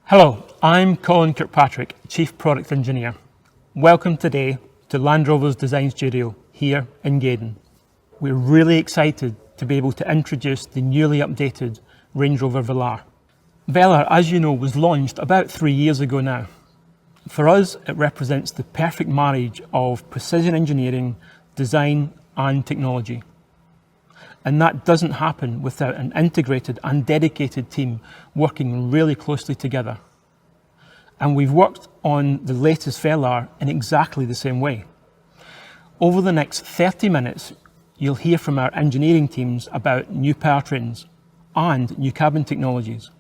Hello, I'm Colin Kirkpatrick, Chief Product Engineer. Welcome today to Land Rover's Design Studio here in Gaydon. We're really excited to be able to introduce the newly updated Range Rover Velar. Velar, as you know, was launched about 3 years ago now. For us, it represents the perfect marriage of precision engineering, design and technology. And that doesn't happen without an integrated and dedicated team working really closely together. And we've worked on the latest Velar in exactly the same way. Over the next 30 minutes, you'll hear from our engineering teams about new powertrains and new cabin technologies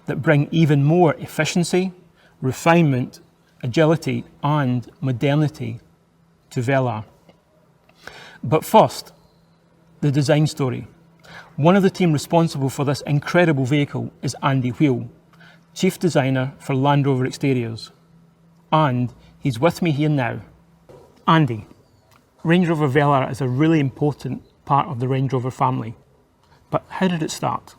that bring even more efficiency, refinement, agility and modernity to Velar. But first, the design story. One of the team responsible for this incredible vehicle is Andy Wheel, Chief Designer for Land Rover Exteriors. And he's with me here now. Andy, Range Rover Velar is a really important part of the Range Rover family. But how did it start?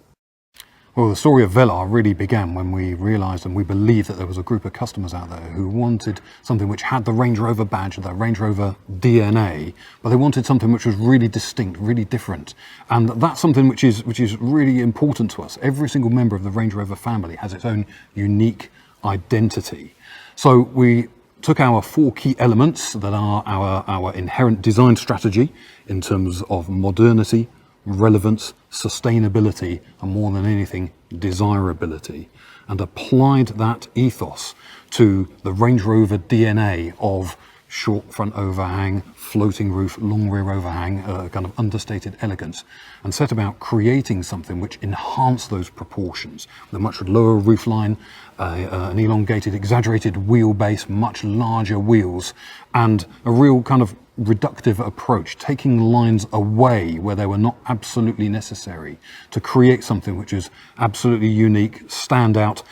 Well, the story of Velar really began when we realised and we believed that there was a group of customers out there who wanted something which had the Range Rover badge, the Range Rover DNA, but they wanted something which was really distinct, really different. And that's something which is really important to us. Every single member of the Range Rover family has its own unique identity. So we took our 4 key elements that are our inherent design strategy in terms of modernity, relevance, sustainability, and more than anything, desirability, and applied that ethos to the Range Rover DNA of short front overhang, floating roof, long rear overhang, kind of understated elegance, and set about creating something which enhanced those proportions with a much lower roofline, an elongated, exaggerated wheelbase, much larger wheels, and a real kind of reductive approach, taking lines away where they were not absolutely necessary to create something which is absolutely unique, stand out,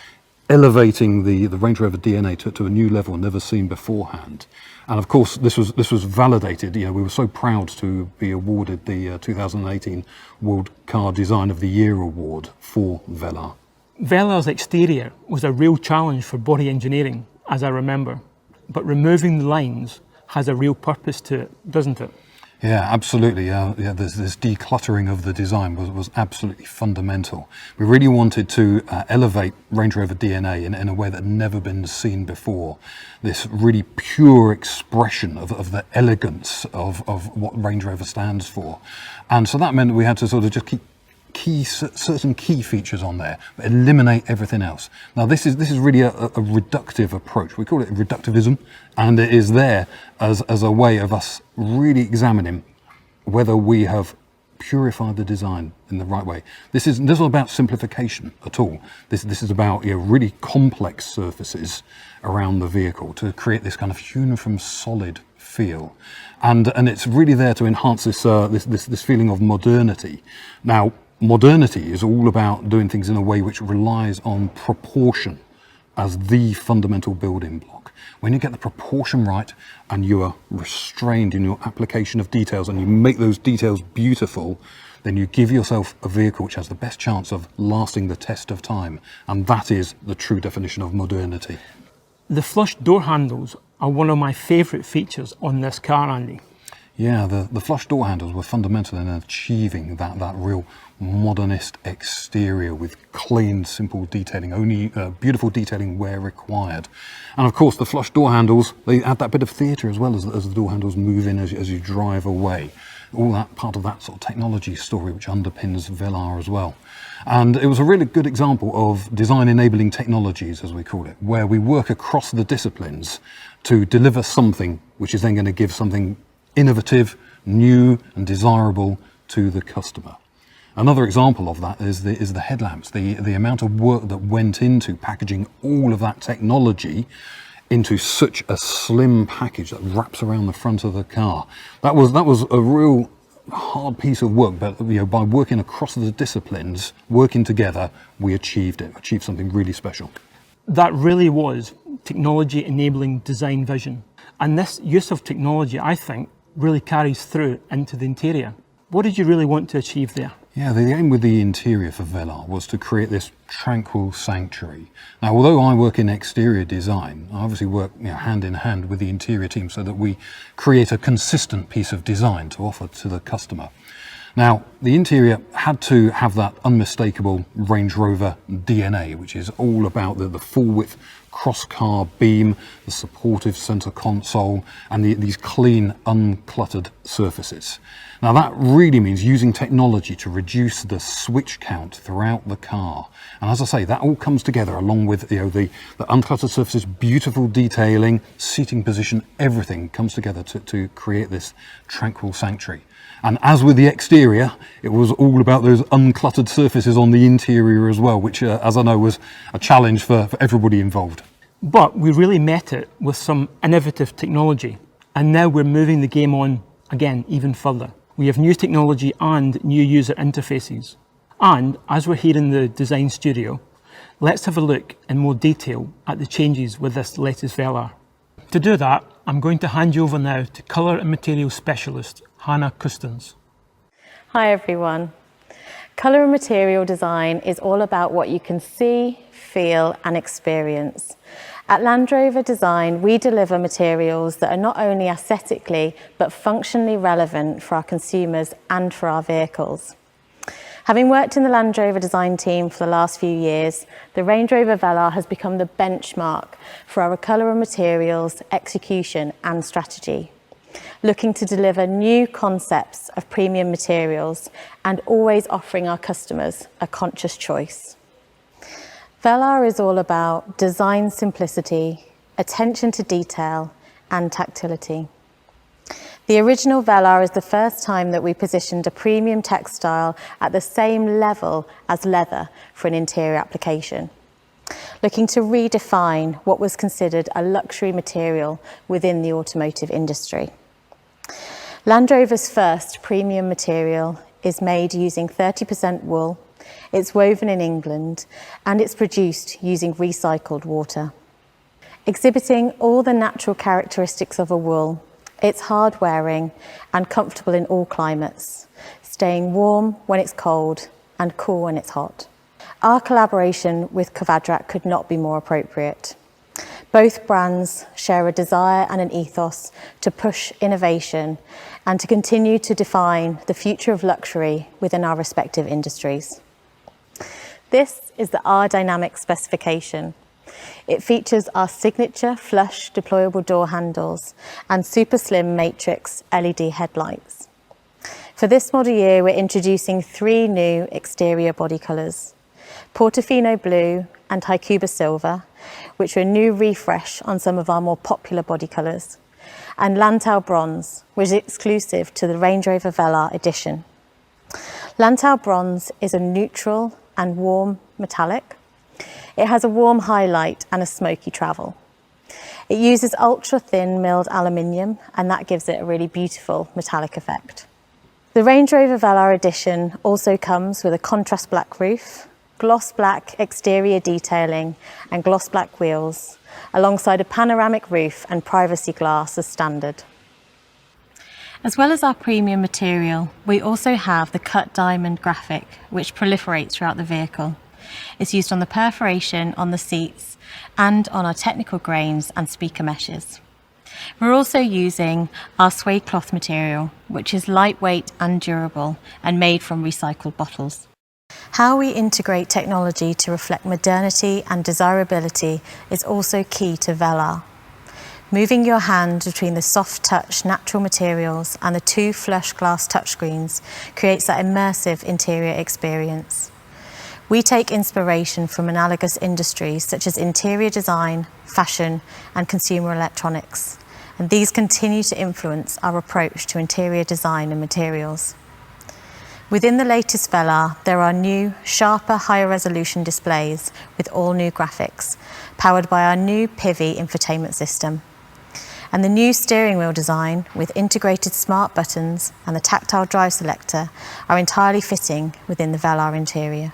elevating the Range Rover DNA to a new level never seen beforehand. And of course, this was validated. You know, we were so proud to be awarded the 2018 World Car Design of the Year award for Velar. Velar's exterior was a real challenge for body engineering, as I remember. But removing the lines has a real purpose to it, doesn't it? Yeah, absolutely. This decluttering of the design was absolutely fundamental. We really wanted to elevate Range Rover DNA in a way that had never been seen before. This really pure expression of the elegance of what Range Rover stands for. And so that meant that we had to sort of just keep certain key features on there, but eliminate everything else. Now this is really a reductive approach. We call it reductivism, and it is there as a way of us really examining whether we have purified the design in the right way. This is not about simplification at all. This is about really complex surfaces around the vehicle to create this kind of hewn from solid feel, and it's really there to enhance this feeling of modernity. Now, modernity is all about doing things in a way which relies on proportion as the fundamental building block. When you get the proportion right and you are restrained in your application of details and you make those details beautiful, then you give yourself a vehicle which has the best chance of lasting the test of time. And that is the true definition of modernity. The flush door handles are one of my favourite features on this car, Andy. Yeah, the flush door handles were fundamental in achieving that real modernist exterior with clean, simple detailing, only beautiful detailing where required. And of course, the flush door handles, they add that bit of theatre as well as the door handles move in as you drive away. All that part of that sort of technology story which underpins Velar as well. And it was a really good example of design enabling technologies, as we call it, where we work across the disciplines to deliver something which is then going to give something innovative, new and desirable to the customer. Another example of that is the headlamps, the amount of work that went into packaging all of that technology into such a slim package that wraps around the front of the car. That was a real hard piece of work, but by working across the disciplines, working together, we achieved something really special. That really was technology enabling design vision. And this use of technology, I think, really carries through into the interior. What did you really want to achieve there? Yeah, the aim with the interior for Velar was to create this tranquil sanctuary. Now, although I work in exterior design, I obviously work hand in hand with the interior team so that we create a consistent piece of design to offer to the customer. Now, the interior had to have that unmistakable Range Rover DNA, which is all about the full width cross-car beam, the supportive centre console, and these clean, uncluttered surfaces. Now, that really means using technology to reduce the switch count throughout the car. And as I say, that all comes together along with the uncluttered surfaces, beautiful detailing, seating position, everything comes together to create this tranquil sanctuary. And as with the exterior, it was all about those uncluttered surfaces on the interior as well, which, as I know, was a challenge for everybody involved. But we really met it with some innovative technology. And now we're moving the game on, again, even further. We have new technology and new user interfaces. And as we're here in the design studio, let's have a look in more detail at the changes with this latest Velar. To do that, I'm going to hand you over now to Colour and Materials Specialist, Hannah Custins. Hi everyone. Colour and material design is all about what you can see, feel and experience. At Land Rover Design, we deliver materials that are not only aesthetically but functionally relevant for our consumers and for our vehicles. Having worked in the Land Rover Design team for the last few years, the Range Rover Velar has become the benchmark for our colour and materials, execution and strategy. Looking to deliver new concepts of premium materials and always offering our customers a conscious choice. Velar is all about design simplicity, attention to detail and tactility. The original Velar is the first time that we positioned a premium textile at the same level as leather for an interior application, looking to redefine what was considered a luxury material within the automotive industry. Land Rover's first premium material is made using 30% wool, it's woven in England, and it's produced using recycled water. Exhibiting all the natural characteristics of a wool, it's hard wearing and comfortable in all climates, staying warm when it's cold and cool when it's hot. Our collaboration with Kvadrat could not be more appropriate. Both brands share a desire and an ethos to push innovation and to continue to define the future of luxury within our respective industries. This is the R Dynamic specification. It features our signature flush deployable door handles and super slim matrix LED headlights. For this model year, we're introducing 3 new exterior body colours: Portofino Blue and Haikuba Silver, which are a new refresh on some of our more popular body colours, and Lantau Bronze, which is exclusive to the Range Rover Velar edition. Lantau Bronze is a neutral and warm metallic. It has a warm highlight and a smoky travel. It uses ultra-thin milled aluminium, and that gives it a really beautiful metallic effect. The Range Rover Velar edition also comes with a contrast black roof, gloss black exterior detailing and gloss black wheels, alongside a panoramic roof and privacy glass as standard. As well as our premium material, we also have the cut diamond graphic, which proliferates throughout the vehicle. It's used on the perforation on the seats and on our technical grains and speaker meshes. We're also using our suede cloth material, which is lightweight and durable and made from recycled bottles. How we integrate technology to reflect modernity and desirability is also key to Velar. Moving your hand between the soft touch natural materials and the 2 flush glass touchscreens creates that immersive interior experience. We take inspiration from analogous industries such as interior design, fashion, and consumer electronics, and these continue to influence our approach to interior design and materials. Within the latest Velar, there are new, sharper, higher resolution displays with all new graphics, powered by our new Pivi infotainment system. And the new steering wheel design with integrated smart buttons and the tactile drive selector are entirely fitting within the Velar interior.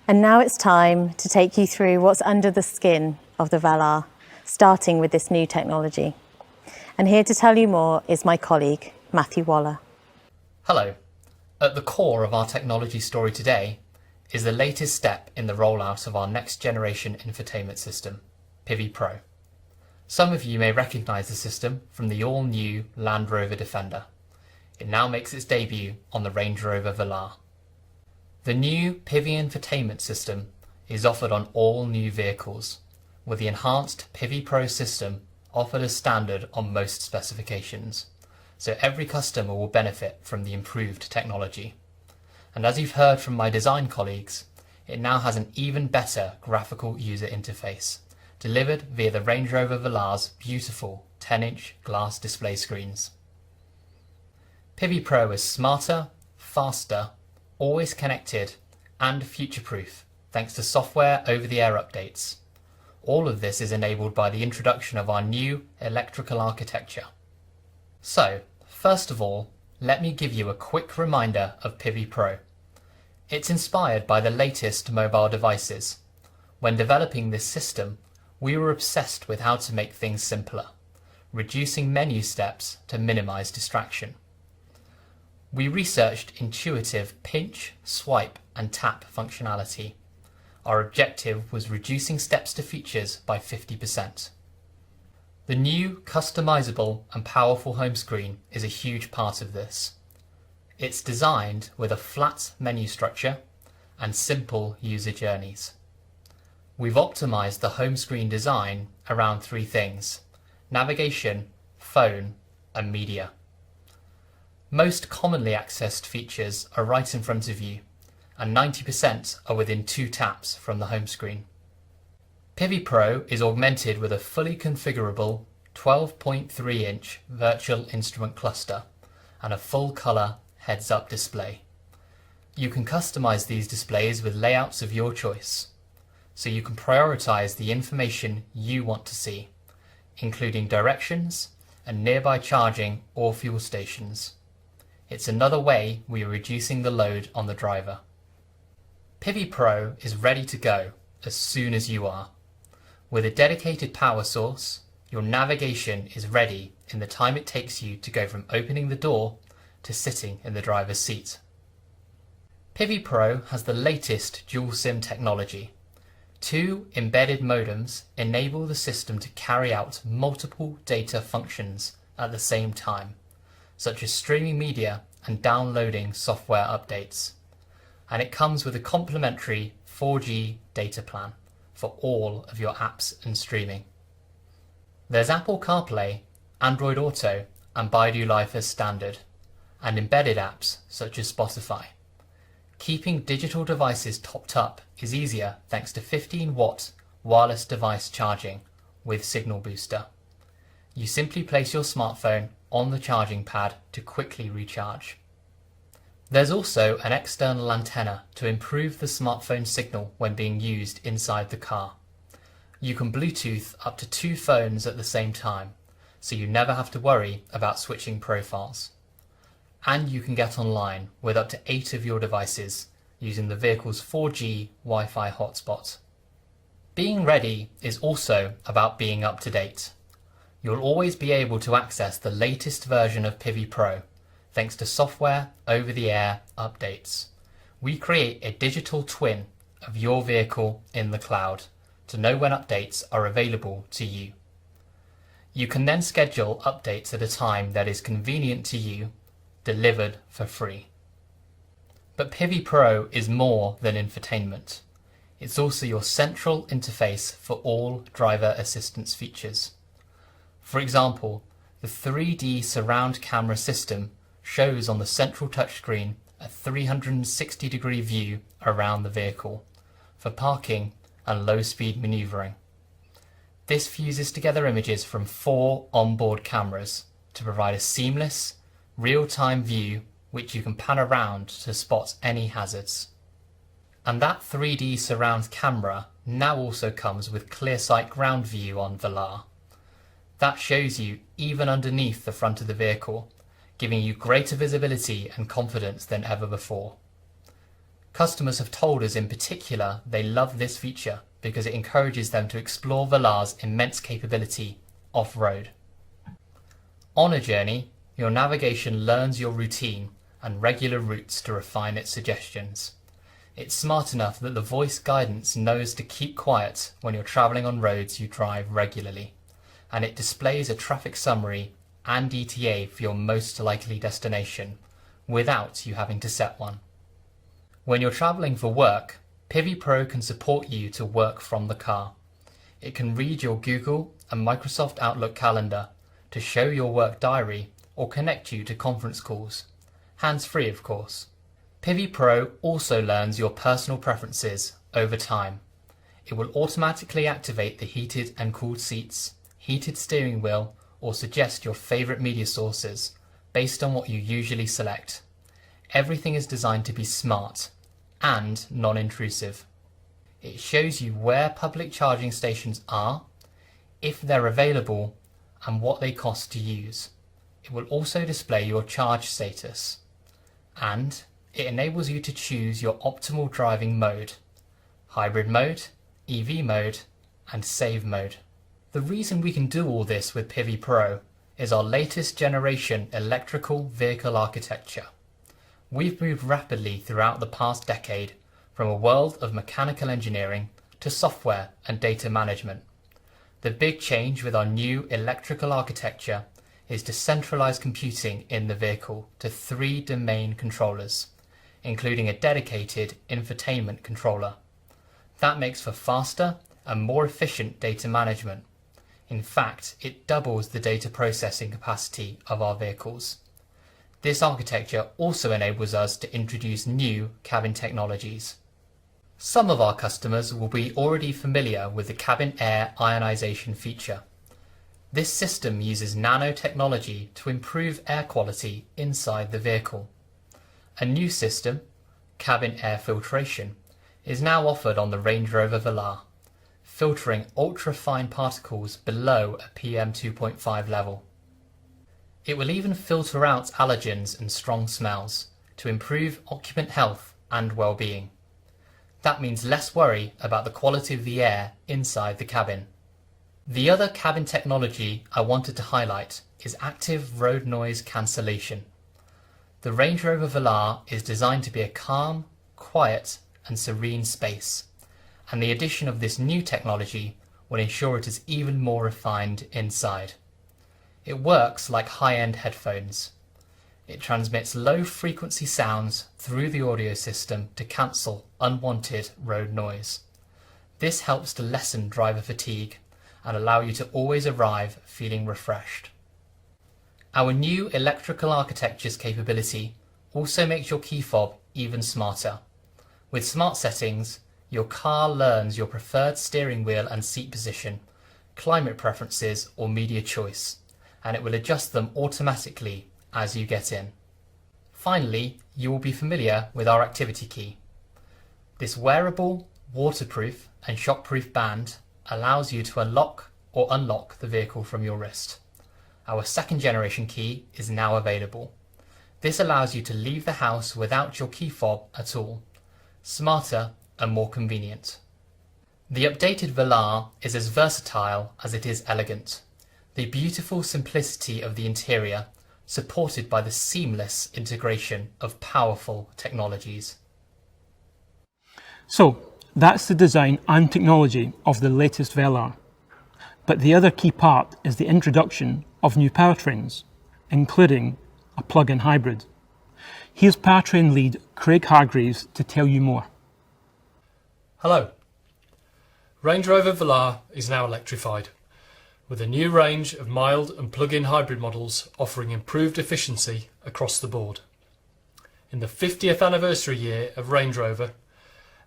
And now it's time to take you through what's under the skin of the Velar, starting with this new technology. And here to tell you more is my colleague, Matthew Waller. Hello, At the core of our technology story today is the latest step in the rollout of our next generation infotainment system, Pivi Pro. Some of you may recognise the system from the all-new Land Rover Defender. It now makes its debut on the Range Rover Velar. The new Pivi infotainment system is offered on all new vehicles, with the enhanced Pivi Pro system offered as standard on most specifications, so every customer will benefit from the improved technology. And as you've heard from my design colleagues, it now has an even better graphical user interface, delivered via the Range Rover Velar's beautiful 10-inch glass display screens. Pivi Pro is smarter, faster, always connected, and future-proof thanks to software over-the-air updates. All of this is enabled by the introduction of our new electrical architecture. So, first of all, let me give you a quick reminder of Pivi Pro. It's inspired by the latest mobile devices. When developing this system, we were obsessed with how to make things simpler, reducing menu steps to minimize distraction. We researched intuitive pinch, swipe, and tap functionality. Our objective was reducing steps to features by 50%. The new customizable and powerful home screen is a huge part of this. It's designed with a flat menu structure and simple user journeys. We've optimized the home screen design around three things: navigation, phone, and media. Most commonly accessed features are right in front of you, and 90% are within 2 taps from the home screen. Pivi Pro is augmented with a fully configurable 12.3-inch virtual instrument cluster and a full-colour heads-up display. You can customize these displays with layouts of your choice, so you can prioritize the information you want to see, including directions and nearby charging or fuel stations. It's another way we are reducing the load on the driver. Pivi Pro is ready to go as soon as you are. With a dedicated power source, your navigation is ready in the time it takes you to go from opening the door to sitting in the driver's seat. Pivi Pro has the latest dual SIM technology. 2 embedded modems enable the system to carry out multiple data functions at the same time, such as streaming media and downloading software updates. And it comes with a complimentary 4G data plan for all of your apps and streaming. There's Apple CarPlay, Android Auto, and Baidu Life as standard, and embedded apps such as Spotify. Keeping digital devices topped up is easier thanks to 15-watt wireless device charging with Signal Booster. You simply place your smartphone on the charging pad to quickly recharge. There's also an external antenna to improve the smartphone signal when being used inside the car. You can Bluetooth up to 2 phones at the same time, so you never have to worry about switching profiles. And you can get online with up to 8 of your devices using the vehicle's 4G Wi-Fi hotspot. Being ready is also about being up to date. You'll always be able to access the latest version of Pivi Pro thanks to software over-the-air updates. We create a digital twin of your vehicle in the cloud to know when updates are available to you. You can then schedule updates at a time that is convenient to you, delivered for free. But Pivi Pro is more than infotainment. It's also your central interface for all driver assistance features. For example, the 3D surround camera system shows on the central touchscreen a 360-degree view around the vehicle for parking and low-speed manoeuvring. This fuses together images from 4 onboard cameras to provide a seamless, real-time view which you can pan around to spot any hazards. And that 3D surround camera now also comes with ClearSight ground view on Velar. That shows you even underneath the front of the vehicle, giving you greater visibility and confidence than ever before. Customers have told us in particular they love this feature because it encourages them to explore Velar's immense capability off-road. On a journey, your navigation learns your routine and regular routes to refine its suggestions. It's smart enough that the voice guidance knows to keep quiet when you're travelling on roads you drive regularly, and it displays a traffic summary and ETA for your most likely destination without you having to set one. When you're travelling for work, Pivi Pro can support you to work from the car. It can read your Google and Microsoft Outlook calendar to show your work diary or connect you to conference calls. Hands-free, of course. Pivi Pro also learns your personal preferences over time. It will automatically activate the heated and cooled seats, heated steering wheel, or suggest your favourite media sources based on what you usually select. Everything is designed to be smart and non-intrusive. It shows you where public charging stations are, if they're available, and what they cost to use. It will also display your charge status, and it enables you to choose your optimal driving mode: hybrid mode, EV mode, and save mode. The reason we can do all this with Pivi Pro is our latest generation electrical vehicle architecture. We've moved rapidly throughout the past decade from a world of mechanical engineering to software and data management. The big change with our new electrical architecture is to centralize computing in the vehicle to 3 domain controllers, including a dedicated infotainment controller. That makes for faster and more efficient data management. In fact, it doubles the data processing capacity of our vehicles. This architecture also enables us to introduce new cabin technologies. Some of our customers will be already familiar with the cabin air ionization feature. This system uses nanotechnology to improve air quality inside the vehicle. A new system, cabin air filtration, is now offered on the Range Rover Velar, filtering ultra-fine particles below a PM2.5 level. It will even filter out allergens and strong smells to improve occupant health and well-being. That means less worry about the quality of the air inside the cabin. The other cabin technology I wanted to highlight is active road noise cancellation. The Range Rover Velar is designed to be a calm, quiet and serene space, and the addition of this new technology will ensure it is even more refined inside. It works like high-end headphones. It transmits low-frequency sounds through the audio system to cancel unwanted road noise. This helps to lessen driver fatigue and allow you to always arrive feeling refreshed. Our new electrical architecture's capability also makes your key fob even smarter. With smart settings, your car learns your preferred steering wheel and seat position, climate preferences or media choice, and it will adjust them automatically as you get in. Finally, you will be familiar with our activity key. This wearable, waterproof and shockproof band allows you to unlock or unlock the vehicle from your wrist. Our second generation key is now available. This allows you to leave the house without your key fob at all. Smarter and more convenient. The updated Velar is as versatile as it is elegant. The beautiful simplicity of the interior, supported by the seamless integration of powerful technologies. So, that's the design and technology of the latest Velar. But the other key part is the introduction of new powertrains, including a plug-in hybrid. Here's powertrain lead Craig Hargreaves to tell you more. Hello. Range Rover Velar is now electrified, with a new range of mild and plug-in hybrid models offering improved efficiency across the board. In the 50th anniversary year of Range Rover,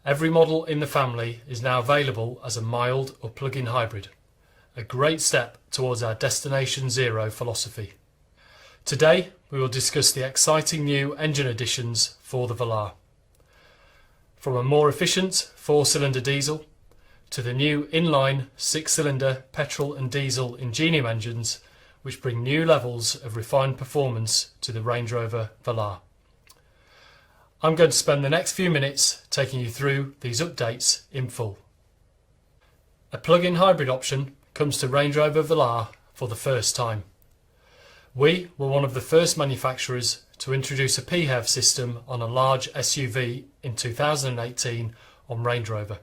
every model in the family is now available as a mild or plug-in hybrid, a great step towards our Destination Zero philosophy. Today we will discuss the exciting new engine additions for the Velar. From a more efficient 4-cylinder diesel to the new inline 6-cylinder petrol and diesel Ingenium engines, which bring new levels of refined performance to the Range Rover Velar. I'm going to spend the next few minutes taking you through these updates in full. A plug-in hybrid option comes to Range Rover Velar for the first time. We were one of the first manufacturers to introduce a PHEV system on a large SUV in 2018 on Range Rover.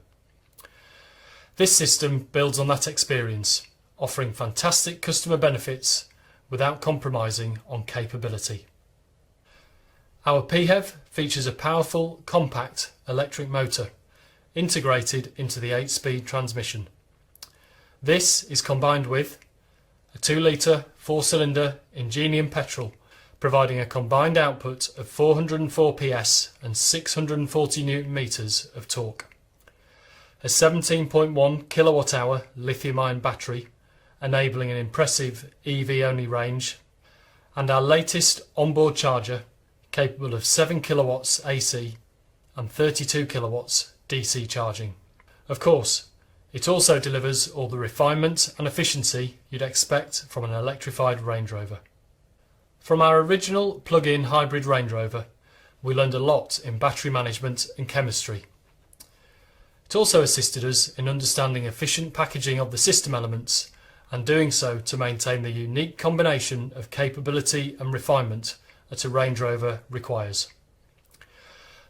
This system builds on that experience, offering fantastic customer benefits without compromising on capability. Our PHEV features a powerful, compact electric motor integrated into the 8-speed transmission. This is combined with a 2-litre 4-cylinder Ingenium petrol, providing a combined output of 404 PS and 640 Nm of torque, a 17.1 kWh lithium-ion battery, enabling an impressive EV-only range, and our latest onboard charger, capable of 7 kilowatts AC and 32 kilowatts DC charging. Of course, it also delivers all the refinement and efficiency you'd expect from an electrified Range Rover. From our original plug-in hybrid Range Rover, we learned a lot in battery management and chemistry. It also assisted us in understanding efficient packaging of the system elements and doing so to maintain the unique combination of capability and refinement that a Range Rover requires.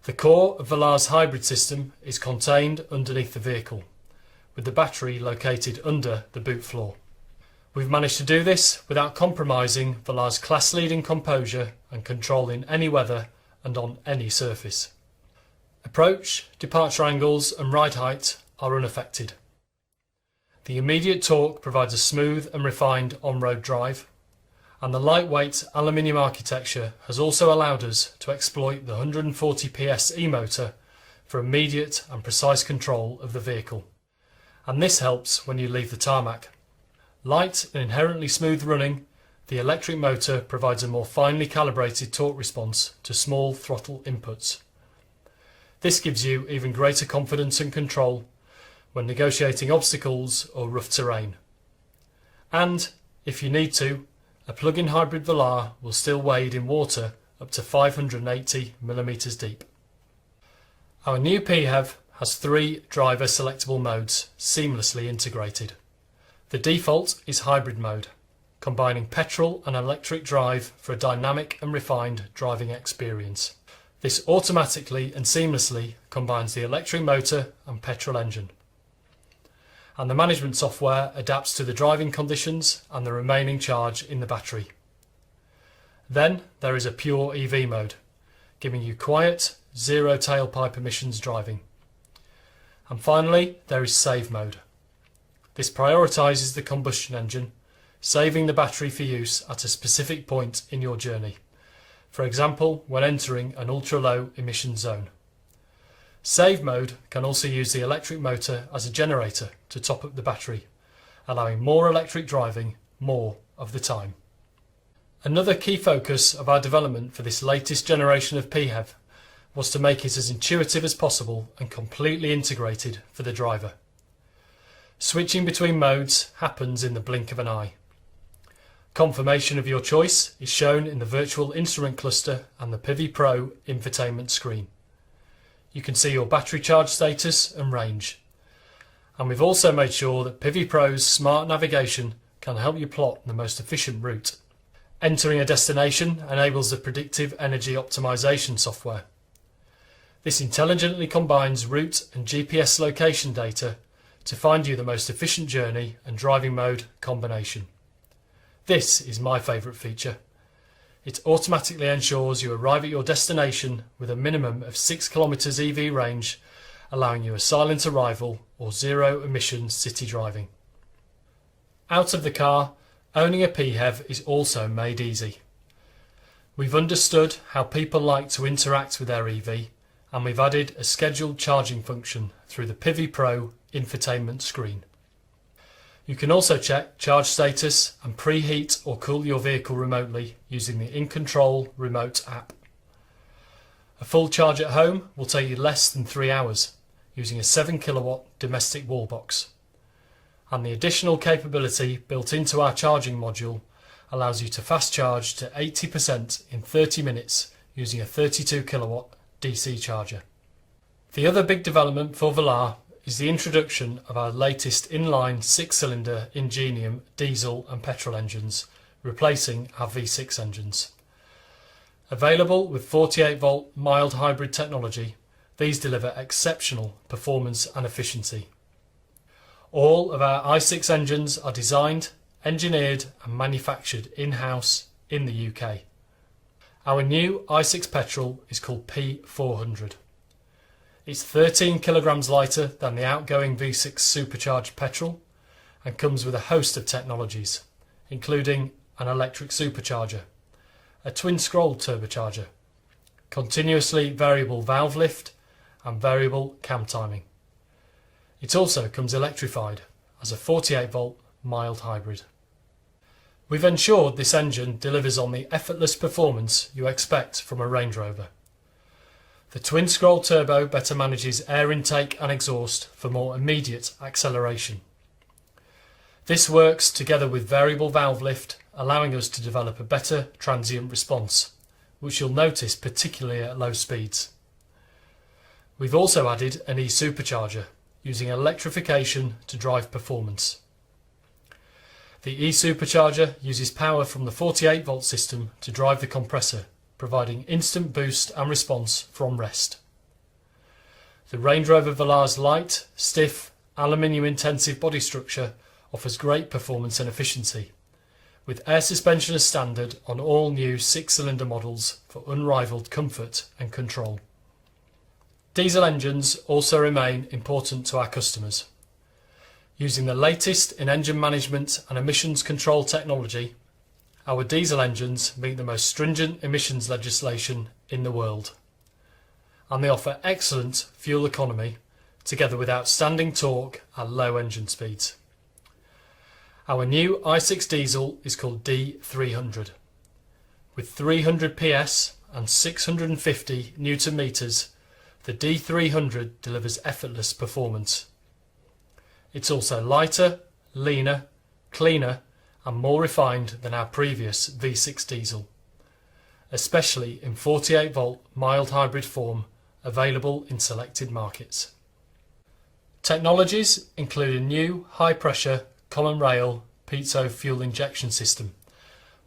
The core of Velar's hybrid system is contained underneath the vehicle, with the battery located under the boot floor. We've managed to do this without compromising Velar's class-leading composure and control in any weather and on any surface. Approach, departure angles and ride height are unaffected. The immediate torque provides a smooth and refined on-road drive, and the lightweight aluminium architecture has also allowed us to exploit the 140 PS e-motor for immediate and precise control of the vehicle. And this helps when you leave the tarmac. Light and inherently smooth running, the electric motor provides a more finely calibrated torque response to small throttle inputs. This gives you even greater confidence and control when negotiating obstacles or rough terrain. And, if you need to, a plug-in hybrid Velar will still wade in water up to 580 mm deep. Our new PHEV has 3 driver selectable modes seamlessly integrated. The default is hybrid mode, combining petrol and electric drive for a dynamic and refined driving experience. This automatically and seamlessly combines the electric motor and petrol engine, and the management software adapts to the driving conditions and the remaining charge in the battery. Then there is a pure EV mode, giving you quiet, zero tailpipe emissions driving. And finally, there is save mode. This prioritises the combustion engine, saving the battery for use at a specific point in your journey, for example when entering an ultra-low emission zone. Save mode can also use the electric motor as a generator to top up the battery, allowing more electric driving more of the time. Another key focus of our development for this latest generation of PHEV was to make it as intuitive as possible and completely integrated for the driver. Switching between modes happens in the blink of an eye. Confirmation of your choice is shown in the virtual instrument cluster and the PIVI Pro infotainment screen. You can see your battery charge status and range. And we've also made sure that PIVI Pro's smart navigation can help you plot the most efficient route. Entering a destination enables the predictive energy optimization software. This intelligently combines route and GPS location data to find you the most efficient journey and driving mode combination. This is my favourite feature. It automatically ensures you arrive at your destination with a minimum of 6 km EV range, allowing you a silent arrival or zero emission city driving. Out of the car, owning a PHEV is also made easy. We've understood how people like to interact with their EV, and we've added a scheduled charging function through the PIVI Pro infotainment screen. You can also check charge status and preheat or cool your vehicle remotely using the In Control remote app. A full charge at home will take you less than 3 hours using a 7 kilowatt domestic wall box. And the additional capability built into our charging module allows you to fast charge to 80% in 30 minutes using a 32 kilowatt DC charger. The other big development for Velar is the introduction of our latest inline 6-cylinder Ingenium diesel and petrol engines, replacing our V6 engines. Available with 48-volt mild hybrid technology, these deliver exceptional performance and efficiency. All of our i6 engines are designed, engineered and manufactured in-house in the UK. Our new i6 petrol is called P400. It's 13 kilograms lighter than the outgoing V6 supercharged petrol and comes with a host of technologies, including an electric supercharger, a twin-scroll turbocharger, continuously variable valve lift and variable cam timing. It also comes electrified as a 48-volt mild hybrid. We've ensured this engine delivers on the effortless performance you expect from a Range Rover. The twin-scroll turbo better manages air intake and exhaust for more immediate acceleration. This works together with variable valve lift, allowing us to develop a better transient response, which you'll notice particularly at low speeds. We've also added an e-supercharger, using electrification to drive performance. The e-supercharger uses power from the 48-volt system to drive the compressor, providing instant boost and response from rest. The Range Rover Velar's light, stiff, aluminium-intensive body structure offers great performance and efficiency, with air suspension as standard on all new 6-cylinder models for unrivaled comfort and control. Diesel engines also remain important to our customers. Using the latest in engine management and emissions control technology, our diesel engines meet the most stringent emissions legislation in the world, and they offer excellent fuel economy together with outstanding torque at low engine speeds. Our new i6 diesel is called D300. With 300 PS and 650 Newton meters, the D300 delivers effortless performance. It's also lighter, leaner, cleaner and more refined than our previous V6 diesel, especially in 48-volt mild hybrid form available in selected markets. Technologies include a new high-pressure column rail piezo fuel injection system,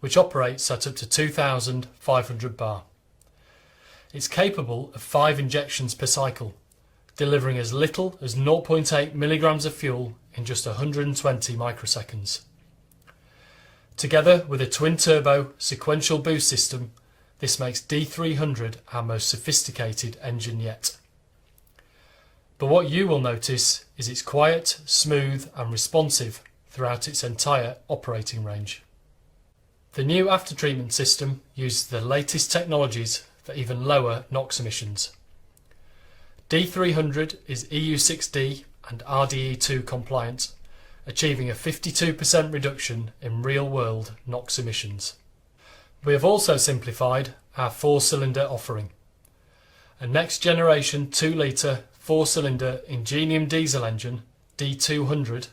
which operates at up to 2,500 bar. It's capable of 5 injections per cycle, delivering as little as 0.8 milligrams of fuel in just 120 microseconds. Together with a twin-turbo sequential boost system, this makes D300 our most sophisticated engine yet. But what you will notice is it's quiet, smooth and responsive throughout its entire operating range. The new aftertreatment system uses the latest technologies for even lower NOx emissions. D300 is EU6D and RDE2 compliant, achieving a 52% reduction in real-world NOx emissions. We have also simplified our 4-cylinder offering. A next-generation 2-litre 4-cylinder Ingenium diesel engine, D200,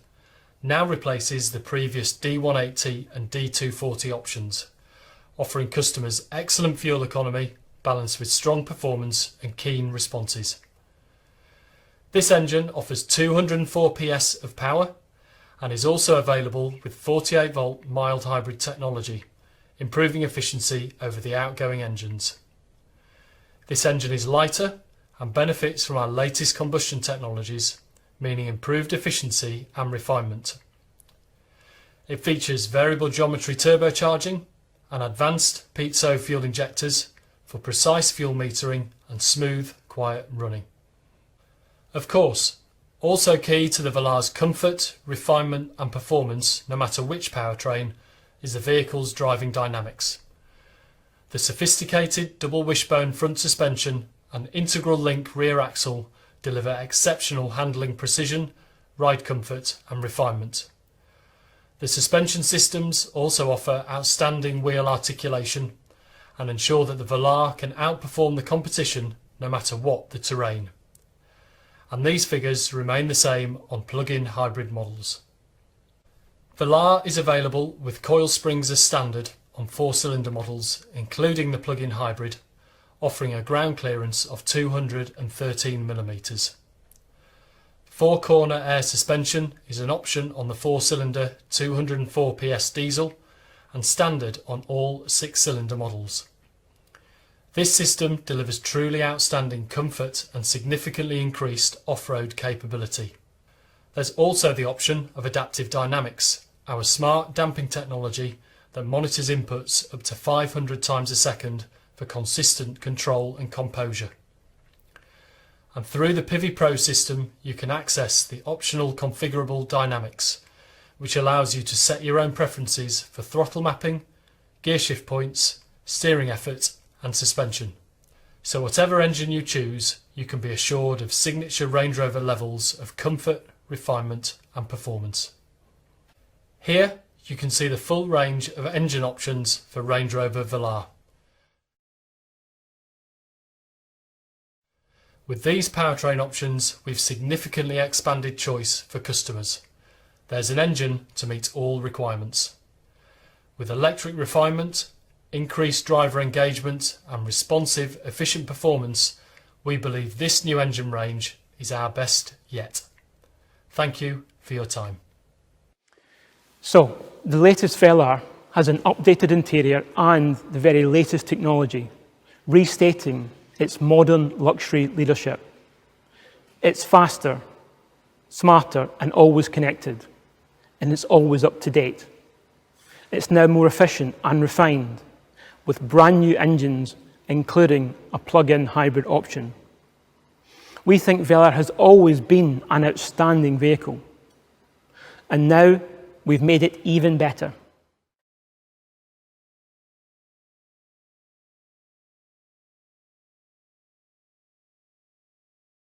now replaces the previous D180 and D240 options, offering customers excellent fuel economy balanced with strong performance and keen responses. This engine offers 204 PS of power and is also available with 48-volt mild hybrid technology, improving efficiency over the outgoing engines. This engine is lighter and benefits from our latest combustion technologies, meaning improved efficiency and refinement. It features variable geometry turbocharging and advanced piezo fuel injectors for precise fuel metering and smooth, quiet running. Of course, also key to the Velar's comfort, refinement and performance, no matter which powertrain, is the vehicle's driving dynamics. The sophisticated double wishbone front suspension and integral link rear axle deliver exceptional handling precision, ride comfort and refinement. The suspension systems also offer outstanding wheel articulation and ensure that the Velar can outperform the competition no matter what the terrain. And these figures remain the same on plug-in hybrid models. Velar is available with coil springs as standard on 4-cylinder models, including the plug-in hybrid, offering a ground clearance of 213 mm. 4-corner air suspension is an option on the 4-cylinder 204 PS diesel and standard on all 6-cylinder models. This system delivers truly outstanding comfort and significantly increased off-road capability. There's also the option of adaptive dynamics, our smart damping technology that monitors inputs up to 500 times a second for consistent control and composure. And through the Pivi Pro system, you can access the optional configurable dynamics, which allows you to set your own preferences for throttle mapping, gear shift points, steering effort and suspension. So whatever engine you choose, you can be assured of signature Range Rover levels of comfort, refinement and performance. Here you can see the full range of engine options for Range Rover Velar. With these powertrain options, we've significantly expanded choice for customers. There's an engine to meet all requirements. With electric refinement, increased driver engagement and responsive, efficient performance, we believe this new engine range is our best yet. Thank you for your time. So, the latest Velar has an updated interior and the very latest technology, restating its modern luxury leadership. It's faster, smarter and always connected, and it's always up to date. It's now more efficient and refined, with brand new engines, including a plug-in hybrid option. We think Velar has always been an outstanding vehicle, and now we've made it even better.